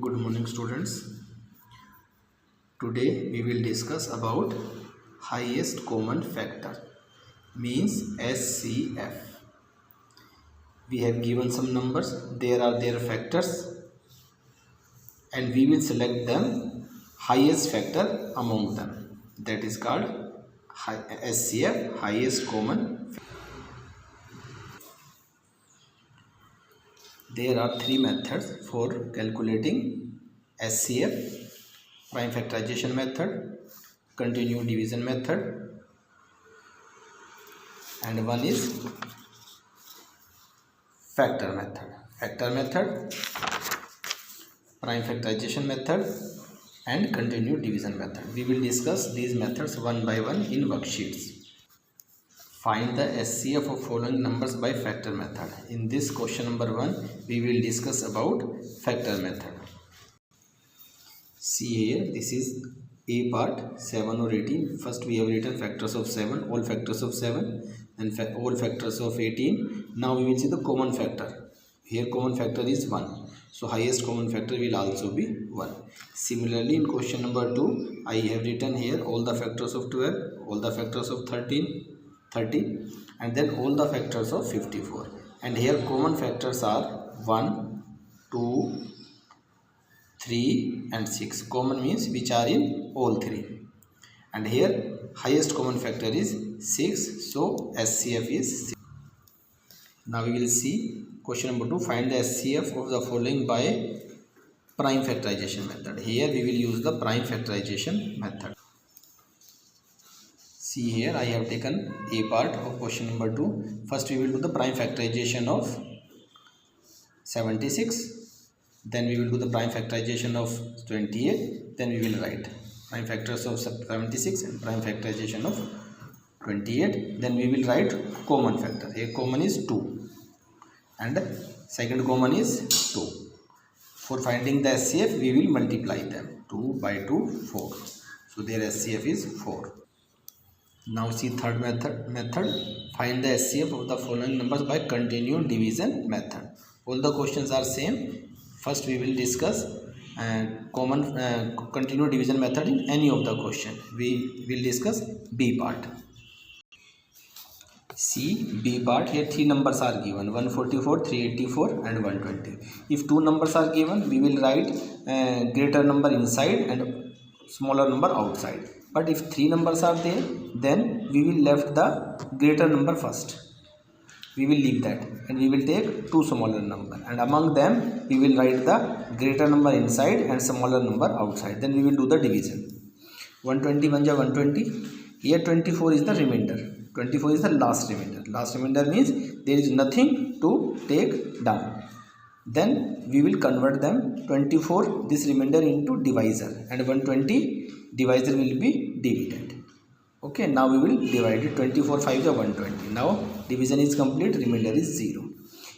Good morning students. Today we will discuss about highest common factor means HCF. We have given some numbers, there are their factors and we will select them highest factor among them. That is called HCF, highest common factor. There are three methods for calculating HCF: prime factorization method, continued division method, and one is factor method. Factor method, prime factorization method, and continued division method. We will discuss these methods one by one in worksheets. Find the HCF of following numbers by factor method. In this question number 1, we will discuss about factor method. See here, this is A part, 7 or 18. First we have written factors of 7, all factors of 7, and all factors of 18. Now we will see the common factor. Here common factor is 1. So highest common factor will also be 1. Similarly in question number 2, I have written here all the factors of 12, all the factors of 30, and then all the factors of 54. And here common factors are 1, 2, 3 and 6. Common means which are in all three. And here highest common factor is 6. So HCF is 6. Now we will see question number 2. Find the HCF of the following by prime factorization method. Here we will use the prime factorization method. See here, I have taken A part of question number 2. First we will do the prime factorization of 76. Then we will do the prime factorization of 28. Then we will write prime factors of 76 and prime factorization of 28. Then we will write common factor. Here common is 2 and second common is 2. For finding the HCF we will multiply them. 2 by 2, 4. So their HCF is 4. Now see third method. Find the HCF of the following numbers by continued division method. All the questions are same. First we will discuss continued division method in any of the question. We will discuss B part. See B part, here three numbers are given: 144, 384 and 120. If two numbers are given, we will write greater number inside and smaller number outside. But if three numbers are there, then we will left the greater number first. We will leave that and we will take two smaller number, and among them we will write the greater number inside and smaller number outside. Then we will do the division. 120 1 ja 120. Here 24 is the remainder. 24 is the last remainder. Last remainder means there is nothing to take down. Then we will convert them 24 this remainder into divisor, and 120 divisor will be dividend. Okay, now we will divide it. 24 5 is 120. Now division is complete, remainder is 0.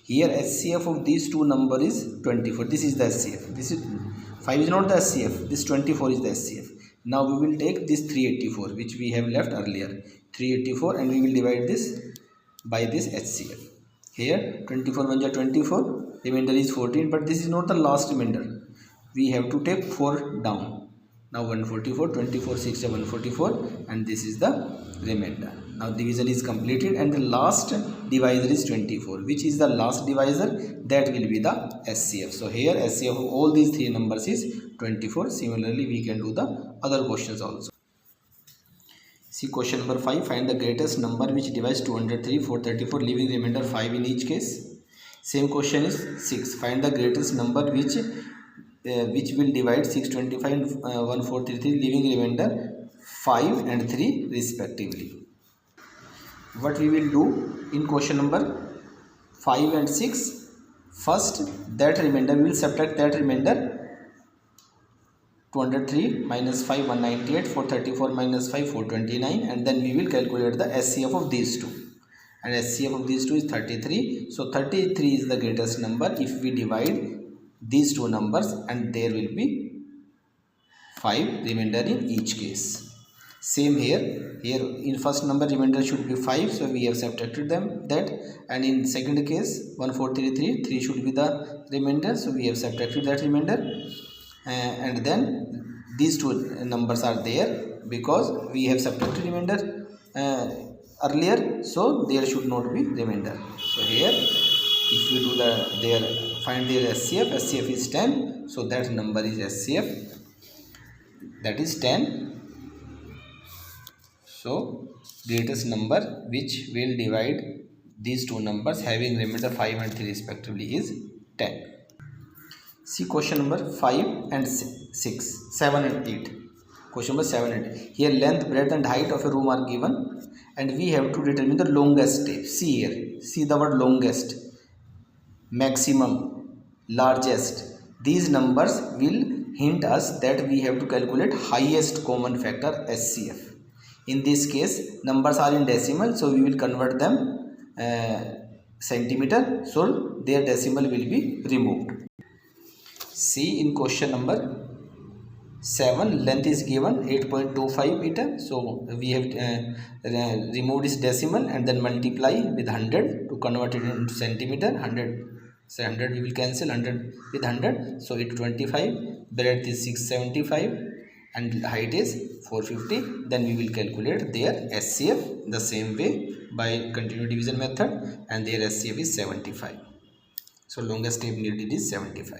Here HCF of these two number is 24. This is the HCF. This is 5 is not the HCF. This 24 is the HCF. Now we will take this 384 which we have left earlier, 384, and we will divide this by this HCF. Here 24 1 ja 24, remainder is 14, but this is not the last remainder. We have to take 4 down. Now 144, 24 6 ja 144, and this is the remainder. Now division is completed and the last divisor is 24. Which is the last divisor? That will be the HCF. So here HCF of all these three numbers is 24. Similarly we can do the other questions also. See question number 5. Find the greatest number which divides 203, 434, leaving remainder 5 in each case. Same question is 6. Find the greatest number which will divide 625 and 1433, leaving remainder 5 and 3 respectively. What we will do in question number 5 and 6, first that remainder, we will subtract that remainder. 203 minus 5 198, 434 minus 5 429, and then we will calculate the HCF of these two, and HCF of these two is 33. So 33 is the greatest number if we divide these two numbers, and there will be 5 remainder in each case. Same here in first number remainder should be 5, so we have subtracted them that, and in second case 1433 3 should be the remainder, so we have subtracted that remainder, and then these two numbers are there because we have subtracted remainder earlier, so there should not be remainder. So here if we do find their SCF is 10, so that number is SCF, that is 10. So greatest number which will divide these two numbers having remainder 5 and 3 respectively is 10. See question number 5 and 6, 7 and 8. Question number 7 and 8. Here length, breadth and height of a room are given and we have to determine the longest step. See here, see the word longest, maximum, largest. These numbers will hint us that we have to calculate highest common factor SCF. In this case numbers are in decimal, so we will convert them centimeter, so their decimal will be removed. See in question number 7, length is given 8.25 meter, so we have removed this decimal and then multiply with 100 to convert it into centimeter. 100, say 100 we will cancel 100 with 100, so 825, breadth is 675 and height is 450. Then we will calculate their SCF the same way by continuous division method, and their SCF is 75. So longest step needed is 75.